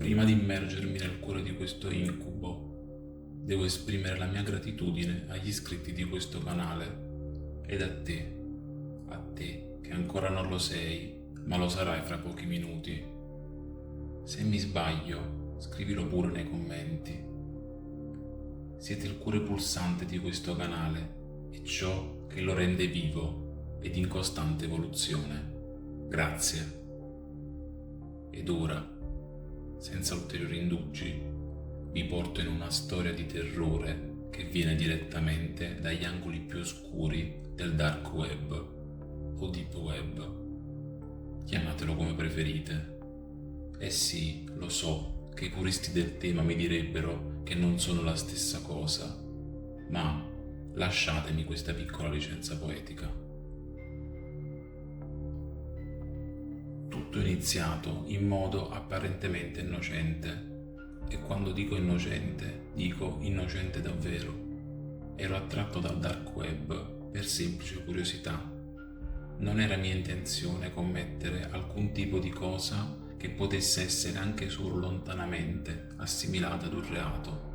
Prima di immergermi nel cuore di questo incubo, devo esprimere la mia gratitudine agli iscritti di questo canale ed a te che ancora non lo sei, ma lo sarai fra pochi minuti. Se mi sbaglio, scrivilo pure nei commenti. Siete il cuore pulsante di questo canale e ciò che lo rende vivo ed in costante evoluzione. Grazie. Ed ora, senza ulteriori indugi, vi porto in una storia di terrore che viene direttamente dagli angoli più oscuri del dark web o deep web. Chiamatelo come preferite. Eh sì, lo so che i puristi del tema mi direbbero che non sono la stessa cosa, ma lasciatemi questa piccola licenza poetica. Tutto è iniziato in modo apparentemente innocente, e quando dico innocente, dico innocente davvero. Ero attratto dal dark web per semplice curiosità. Non era mia intenzione commettere alcun tipo di cosa che potesse essere anche solo lontanamente assimilata ad un reato.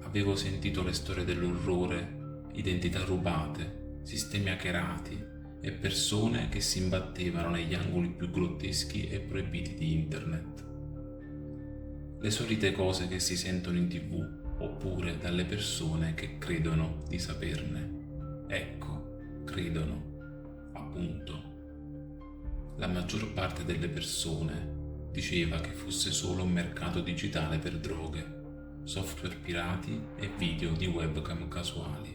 Avevo sentito le storie dell'orrore, identità rubate, sistemi hackerati e persone che si imbattevano negli angoli più grotteschi e proibiti di internet. Le solite cose che si sentono in TV oppure dalle persone che credono di saperne. Ecco, credono, appunto. La maggior parte delle persone diceva che fosse solo un mercato digitale per droghe, software pirati e video di webcam casuali.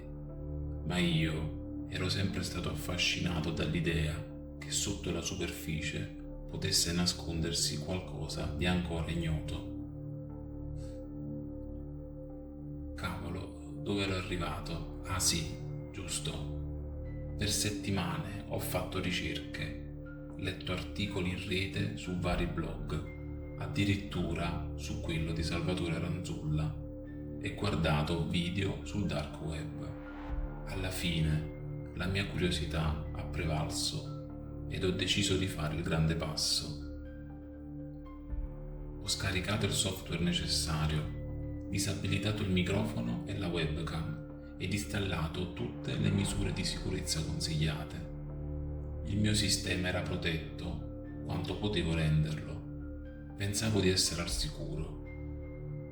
Ma io ero sempre stato affascinato dall'idea che sotto la superficie potesse nascondersi qualcosa di ancora ignoto. Cavolo, dove ero arrivato? Ah sì, giusto. Per settimane ho fatto ricerche, letto articoli in rete su vari blog, addirittura su quello di Salvatore Ranzulla, e guardato video sul dark web. Alla fine la mia curiosità ha prevalso ed ho deciso di fare il grande passo. Ho scaricato il software necessario, disabilitato il microfono e la webcam ed installato tutte le misure di sicurezza consigliate. Il mio sistema era protetto quanto potevo renderlo. Pensavo di essere al sicuro.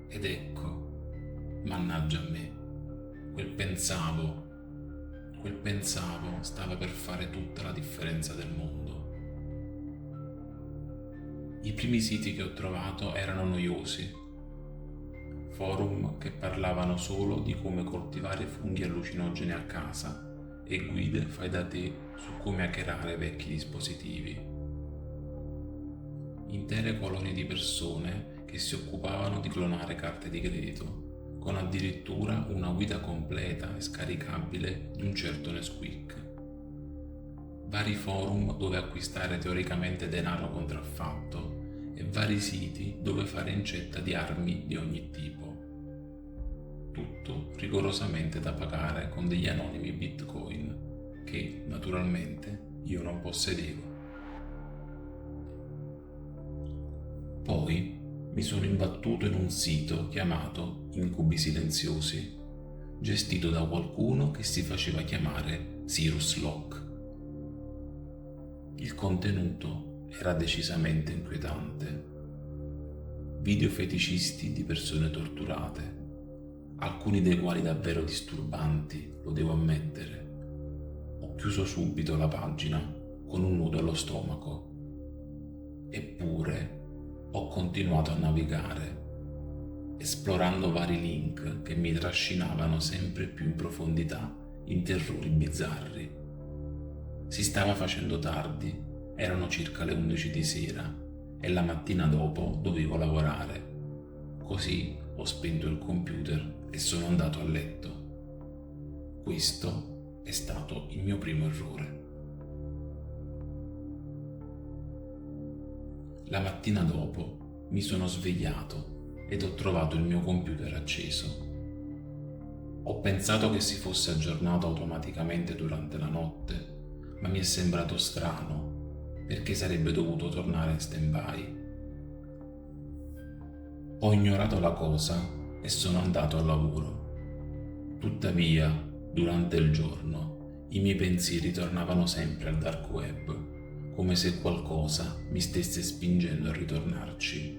Ed ecco, mannaggia a me, quel pensavo stava per fare tutta la differenza del mondo. I primi siti che ho trovato erano noiosi, forum che parlavano solo di come coltivare funghi allucinogeni a casa e guide fai da te su come hackerare vecchi dispositivi. Intere colonie di persone che si occupavano di clonare carte di credito, con addirittura una guida completa e scaricabile di un certo Nesquik. Vari forum dove acquistare teoricamente denaro contraffatto e vari siti dove fare incetta di armi di ogni tipo. Tutto rigorosamente da pagare con degli anonimi Bitcoin che, naturalmente, io non possedevo. Poi mi sono imbattuto in un sito chiamato Incubi Silenziosi, gestito da qualcuno che si faceva chiamare Cyrus Locke. Il contenuto era decisamente inquietante. Video feticisti di persone torturate, alcuni dei quali davvero disturbanti, lo devo ammettere. Ho chiuso subito la pagina con un nudo allo stomaco. Eppure ho continuato a navigare, esplorando vari link che mi trascinavano sempre più in profondità in terrori bizzarri. Si stava facendo tardi, erano circa le 11 di sera e la mattina dopo dovevo lavorare. Così ho spento il computer e sono andato a letto. Questo è stato il mio primo errore. La mattina dopo mi sono svegliato ed ho trovato il mio computer acceso. Ho pensato che si fosse aggiornato automaticamente durante la notte, ma mi è sembrato strano perché sarebbe dovuto tornare in stand-by. Ho ignorato la cosa e sono andato al lavoro. Tuttavia, durante il giorno, i miei pensieri tornavano sempre al dark web, come se qualcosa mi stesse spingendo a ritornarci.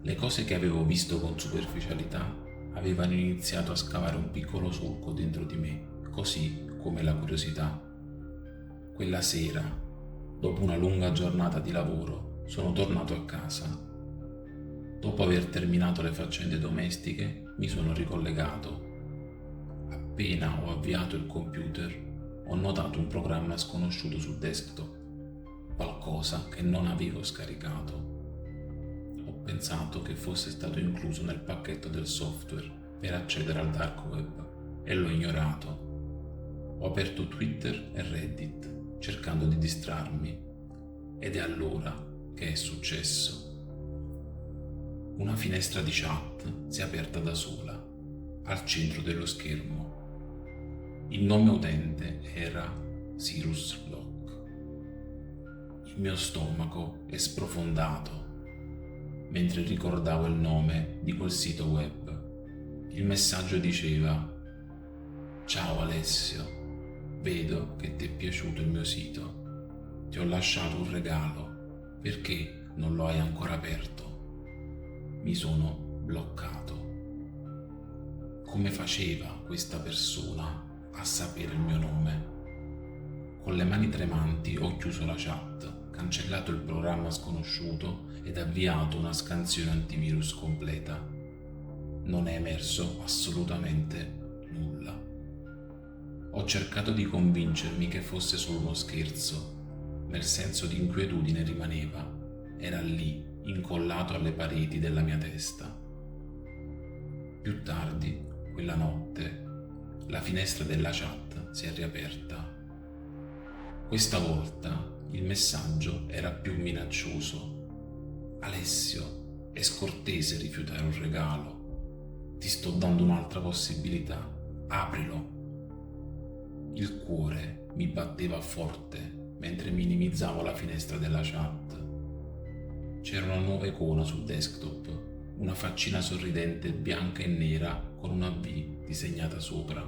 Le cose che avevo visto con superficialità avevano iniziato a scavare un piccolo solco dentro di me, così come la curiosità. Quella sera, dopo una lunga giornata di lavoro, sono tornato a casa. Dopo aver terminato le faccende domestiche, mi sono ricollegato. Appena ho avviato il computer, ho notato un programma sconosciuto sul desktop, qualcosa che non avevo scaricato. Ho pensato che fosse stato incluso nel pacchetto del software per accedere al dark web e l'ho ignorato. Ho aperto Twitter e Reddit cercando di distrarmi ed è allora che è successo. Una finestra di chat si è aperta da sola, al centro dello schermo. Il nome utente era Cyrus Locke. Il mio stomaco è sprofondato mentre ricordavo il nome di quel sito web. Il messaggio diceva: «Ciao Alessio, vedo che ti è piaciuto il mio sito. Ti ho lasciato un regalo, perché non lo hai ancora aperto?» Mi sono bloccato. Come faceva questa persona a sapere il mio nome? Con le mani tremanti ho chiuso la chat, cancellato il programma sconosciuto ed avviato una scansione antivirus completa. Non è emerso assolutamente nulla. Ho cercato di convincermi che fosse solo uno scherzo, ma il senso di inquietudine rimaneva. Era lì, incollato alle pareti della mia testa. Più tardi, quella notte, la finestra della chat si è riaperta. Questa volta il messaggio era più minaccioso. «Alessio, è scortese rifiutare un regalo. Ti sto dando un'altra possibilità. Aprilo». Il cuore mi batteva forte mentre minimizzavo la finestra della chat. C'era una nuova icona sul desktop, una faccina sorridente bianca e nera con una V disegnata sopra.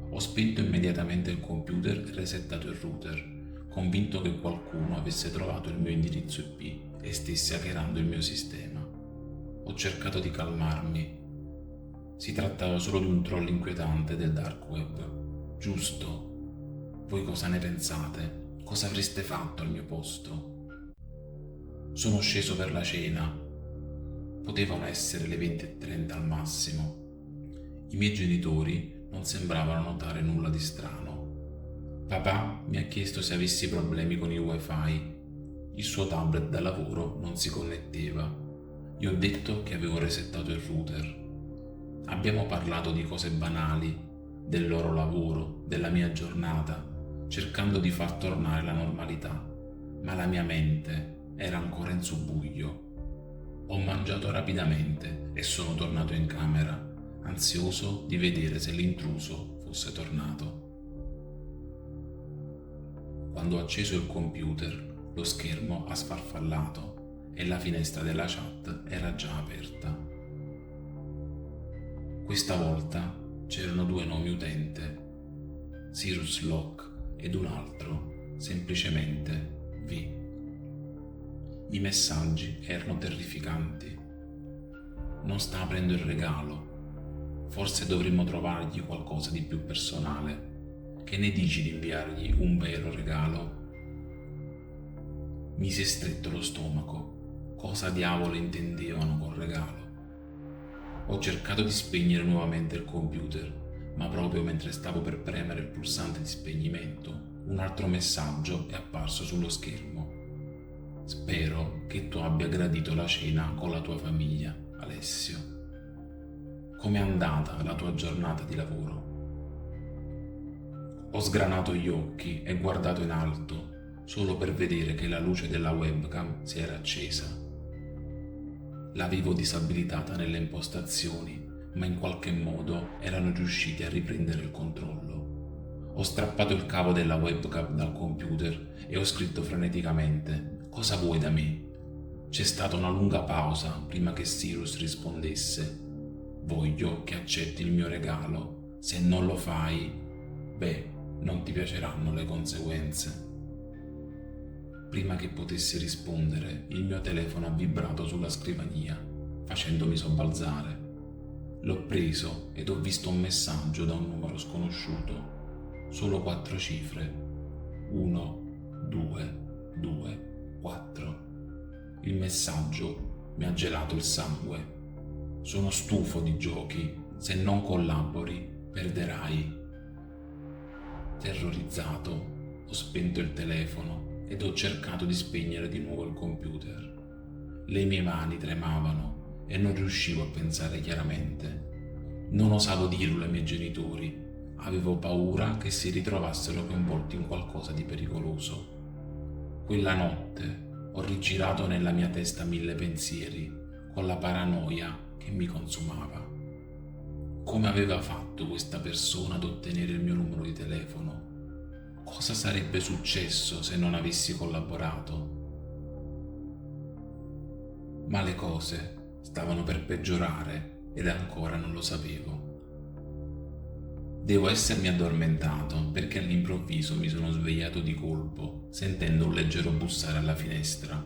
Ho spento immediatamente il computer e resettato il router, convinto che qualcuno avesse trovato il mio indirizzo IP e stesse hackerando il mio sistema. Ho cercato di calmarmi. Si trattava solo di un troll inquietante del dark web. Giusto? Voi cosa ne pensate? Cosa avreste fatto al mio posto? Sono sceso per la cena. Potevano essere le 20:30 al massimo. I miei genitori non sembravano notare nulla di strano. Papà mi ha chiesto se avessi problemi con il wifi. Il suo tablet da lavoro non si connetteva. Gli ho detto che avevo resettato il router. Abbiamo parlato di cose banali, del loro lavoro, della mia giornata, cercando di far tornare la normalità, ma la mia mente era ancora in subbuglio. Ho mangiato rapidamente e sono tornato in camera, ansioso di vedere se l'intruso fosse tornato. Quando ho acceso il computer, lo schermo ha sfarfallato e la finestra della chat era già aperta. Questa volta c'erano due nomi utente, Cyrus Locke ed un altro, semplicemente V. I messaggi erano terrificanti. Non sta aprendo il regalo. Forse dovremmo trovargli qualcosa di più personale. Che ne dici di inviargli un vero regalo? Mi si è stretto lo stomaco. Cosa diavolo intendevano col regalo? Ho cercato di spegnere nuovamente il computer, ma proprio mentre stavo per premere il pulsante di spegnimento, un altro messaggio è apparso sullo schermo. Spero che tu abbia gradito la cena con la tua famiglia, Alessio. Com'è andata la tua giornata di lavoro? Ho sgranato gli occhi e guardato in alto, solo per vedere che la luce della webcam si era accesa. L'avevo disabilitata nelle impostazioni, ma in qualche modo erano riusciti a riprendere il controllo. Ho strappato il cavo della webcam dal computer e ho scritto freneticamente: «Cosa vuoi da me?» C'è stata una lunga pausa prima che Cyrus rispondesse. Voglio che accetti il mio regalo. Se non lo fai, non ti piaceranno le conseguenze. Prima che potessi rispondere, il mio telefono ha vibrato sulla scrivania, facendomi sobbalzare. L'ho preso ed ho visto un messaggio da un numero sconosciuto. Solo 4 cifre. 1, 2, 2, 4. Il messaggio mi ha gelato il sangue. Sono stufo di giochi. Se non collabori, perderai. Terrorizzato, ho spento il telefono ed ho cercato di spegnere di nuovo il computer. Le mie mani tremavano e non riuscivo a pensare chiaramente. Non osavo dirlo ai miei genitori. Avevo paura che si ritrovassero coinvolti in qualcosa di pericoloso. Quella notte ho rigirato nella mia testa 1000 pensieri, con la paranoia che mi consumava. Come aveva fatto questa persona ad ottenere il mio numero di telefono? Cosa sarebbe successo se non avessi collaborato? Ma le cose stavano per peggiorare ed ancora non lo sapevo. Devo essermi addormentato perché all'improvviso mi sono svegliato di colpo, sentendo un leggero bussare alla finestra.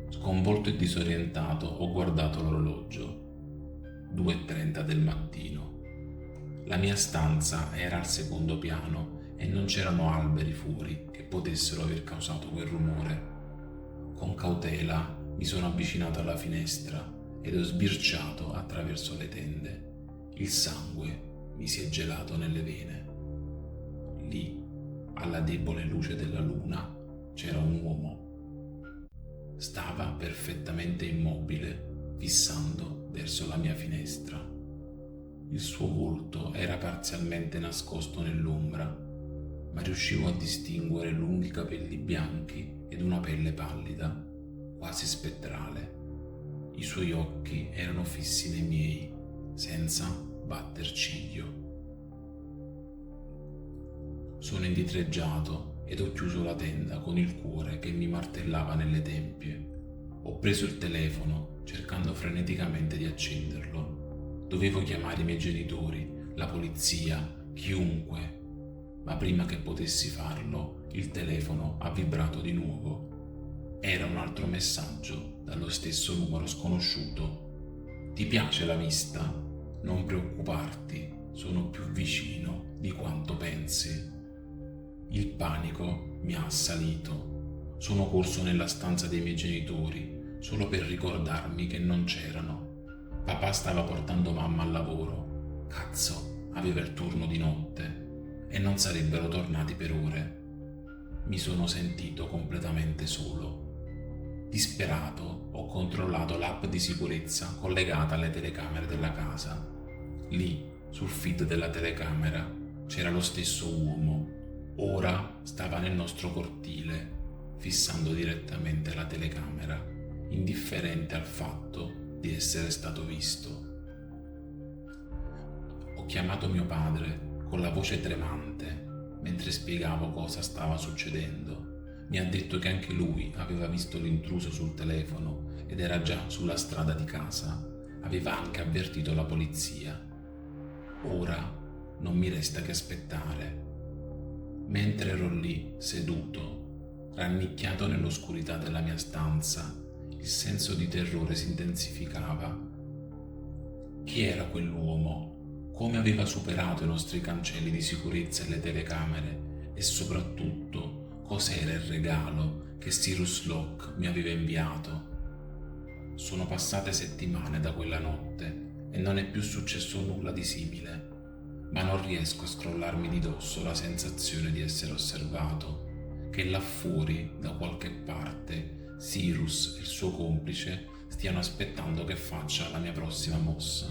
Sconvolto e disorientato ho guardato l'orologio. 2:30 del mattino. La mia stanza era al secondo piano e non c'erano alberi fuori che potessero aver causato quel rumore. Con cautela mi sono avvicinato alla finestra ed ho sbirciato attraverso le tende. Il sangue mi si è gelato nelle vene. Lì, alla debole luce della luna, c'era un uomo. Stava perfettamente immobile, fissando verso la mia finestra. Il suo volto era parzialmente nascosto nell'ombra, ma riuscivo a distinguere lunghi capelli bianchi ed una pelle pallida, quasi spettrale. I suoi occhi erano fissi nei miei, senza batter ciglio. Sono indietreggiato ed ho chiuso la tenda con il cuore che mi martellava nelle tempie. Ho preso il telefono cercando freneticamente di accenderlo. Dovevo chiamare i miei genitori, la polizia, chiunque. Ma prima che potessi farlo, il telefono ha vibrato di nuovo. Era un altro messaggio dallo stesso numero sconosciuto. Ti piace la vista? Non preoccuparti, sono più vicino di quanto pensi. Il panico mi ha assalito. Sono corso nella stanza dei miei genitori solo per ricordarmi che non c'erano. Papà stava portando mamma al lavoro. Cazzo, aveva il turno di notte e non sarebbero tornati per ore. Mi sono sentito completamente solo. Disperato, ho controllato l'app di sicurezza collegata alle telecamere della casa. Lì, sul feed della telecamera, c'era lo stesso uomo. Ora stava nel nostro cortile, fissando direttamente la telecamera, indifferente al fatto di essere stato visto. Ho chiamato mio padre con la voce tremante mentre spiegavo cosa stava succedendo. Mi ha detto che anche lui aveva visto l'intruso sul telefono ed era già sulla strada di casa. Aveva anche avvertito la polizia. Ora non mi resta che aspettare. Mentre ero lì, seduto, rannicchiato nell'oscurità della mia stanza, il senso di terrore si intensificava. Chi era quell'uomo? Come aveva superato i nostri cancelli di sicurezza e le telecamere? E soprattutto, cos'era il regalo che Cyrus Locke mi aveva inviato? Sono passate settimane da quella notte e non è più successo nulla di simile. Ma non riesco a scrollarmi di dosso la sensazione di essere osservato, che là fuori, da qualche parte, Cyrus e il suo complice stiano aspettando che faccia la mia prossima mossa.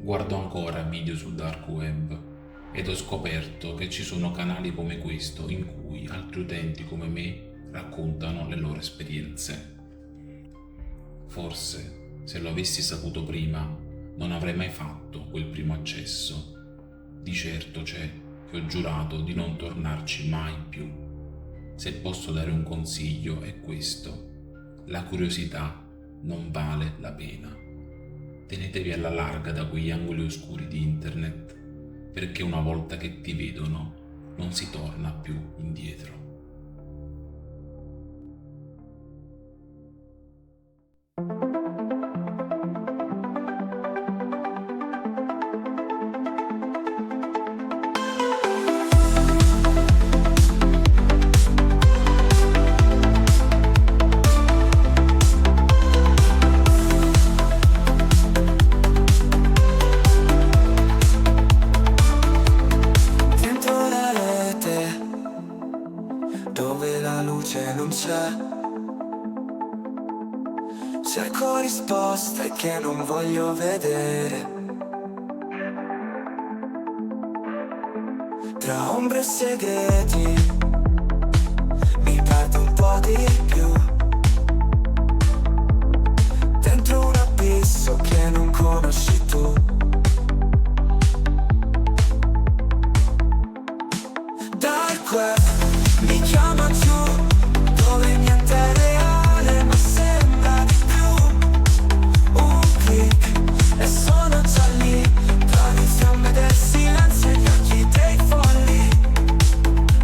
Guardo ancora video sul dark web ed ho scoperto che ci sono canali come questo in cui altri utenti come me raccontano le loro esperienze. Forse, se lo avessi saputo prima, non avrei mai fatto quel primo accesso. Di certo c'è che ho giurato di non tornarci mai più. Se posso dare un consiglio è questo: la curiosità non vale la pena. Tenetevi alla larga da quegli angoli oscuri di internet, perché una volta che ti vedono non si torna più indietro. Dentro la rete, dove la luce non c'è, cerco risposte che non voglio vedere. Tra ombre e segreti, mi perdo un po' di più. Dentro un abisso che non conosci tu. Dark web mi chiama giù, dove niente è reale ma sembra di più. Un click e sono già lì, tra le fiamme del silenzio e gli occhi dei folli.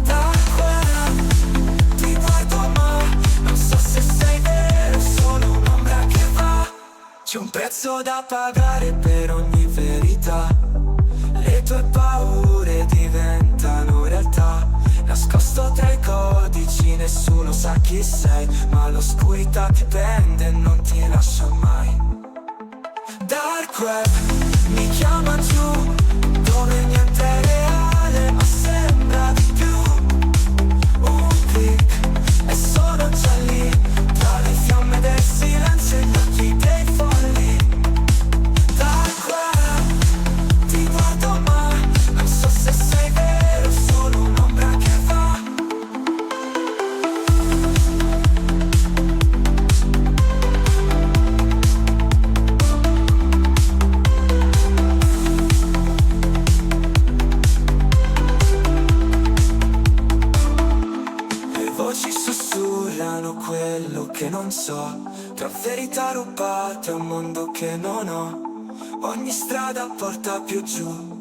Dark web, ti guardo ma non so se sei vero, solo un'ombra che va. C'è un prezzo da pagare per ogni verità. Le tue paure diventano realtà. Nascosto tra i codici, nessuno sa chi sei, ma l'oscurità ti prende e non ti lascia mai. Dark web mi chiama giù, dove niente è reale ma sembra di più. Un click e sono già lì, tra le fiamme del silenzio e gli occhi dei folli. Dark web, ti guardo ma non so se sei vero, solo un'ombra che va. Le voci sussurrano quello che non so, tra verità rubate e un mondo che non ho. Ogni strada porta più giù.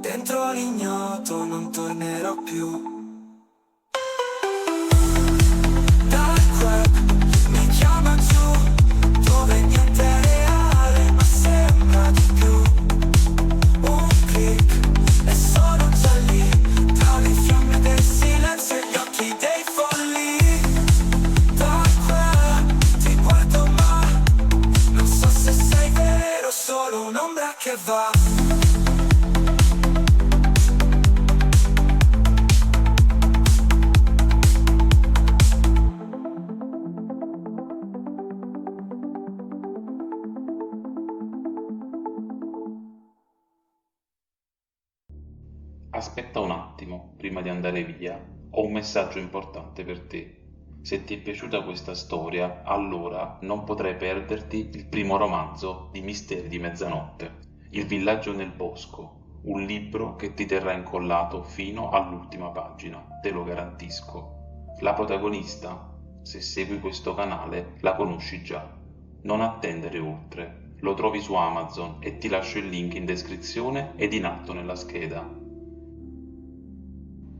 Dentro l'ignoto non tornerò più. Dark web mi chiama giù, dove niente è reale ma sembra di più. Un click e sono già lì, tra le fiamme del silenzio e gli occhi dei folli. Dark web, ti guardo ma non so se sei vero, solo un'ombra che va. Aspetta un attimo, prima di andare via, ho un messaggio importante per te. Se ti è piaciuta questa storia, allora non potrai perderti il primo romanzo di Misteri di Mezzanotte, Il villaggio nel bosco, un libro che ti terrà incollato fino all'ultima pagina, te lo garantisco. La protagonista, se segui questo canale, la conosci già. Non attendere oltre, lo trovi su Amazon e ti lascio il link in descrizione ed in alto nella scheda.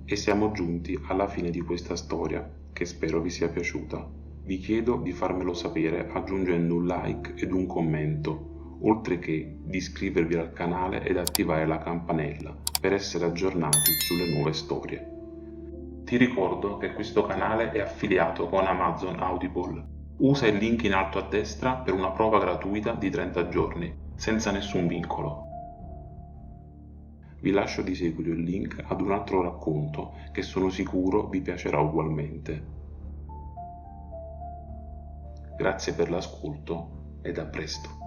E siamo giunti alla fine di questa storia, che spero vi sia piaciuta. Vi chiedo di farmelo sapere aggiungendo un like ed un commento, oltre che di iscrivervi al canale ed attivare la campanella per essere aggiornati sulle nuove storie. Ti ricordo che questo canale è affiliato con Amazon Audible. Usa il link in alto a destra per una prova gratuita di 30 giorni, senza nessun vincolo. Vi lascio di seguito il link ad un altro racconto che sono sicuro vi piacerà ugualmente. Grazie per l'ascolto ed a presto.